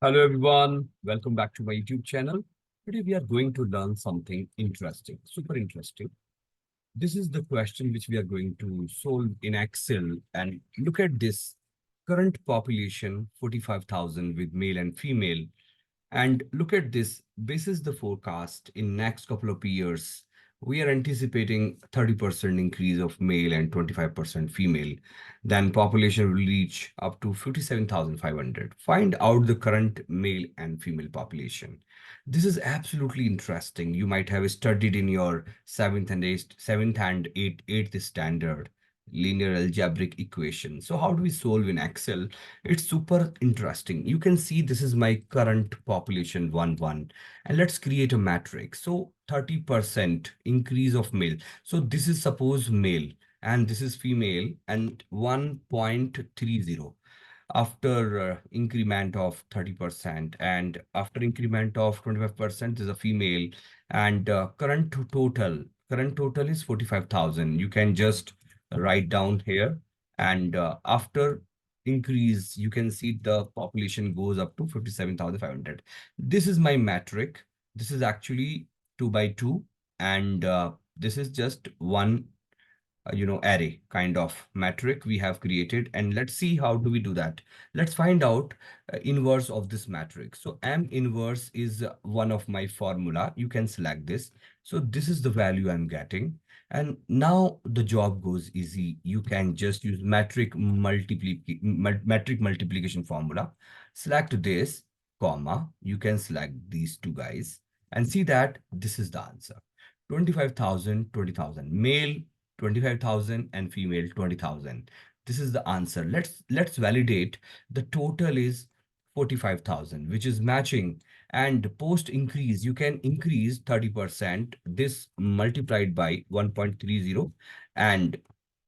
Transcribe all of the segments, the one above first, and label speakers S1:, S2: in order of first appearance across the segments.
S1: Hello everyone, welcome back to my YouTube channel. Today we are going to learn something interesting, super interesting. This is the question which we are going to solve in Excel, and look at this current population 45,000 with male and female. And look at this, this is the forecast in next couple of years. We are anticipating 30% increase of male and 25% female. Then population will reach up to 57,500. Find out the current male and female population. This is absolutely interesting. You might have studied in your seventh and eighth standard linear algebraic equation. So how do we solve in Excel? It's super interesting. You can see this is my current population 1, and let's create a matrix. So 30% increase of male. So this is suppose male and this is female and 1.30 after increment of 30% and after increment of 25% is a female, and current total is 45,000. You can just write down here, and after increase you can see the population goes up to 57,500. This is my metric. This is actually 2 by 2, and this is just one array kind of metric we have created. And let's see how do we do that. Let's find out inverse of this matrix. So M inverse is one of my formula. You can select this. So this is the value I'm getting. And now the job goes easy. You can just use metric multiplication formula. Select this, comma. You can select these two guys and see that this is the answer. 25,000, 20,000. Male 25,000 and female 20,000. This is the answer. Let's validate. The total is 45,000, which is matching. And post increase, you can increase 30%. This multiplied by 1.30, and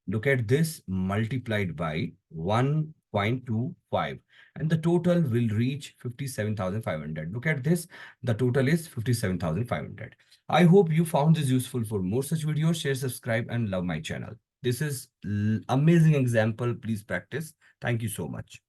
S1: look at this multiplied by 1.25, and the total will reach 57,500. Look at this, the total is 57,500. I hope you found this useful. For more such videos, share, subscribe, and love my channel. This is amazing example. Please practice. Thank you so much.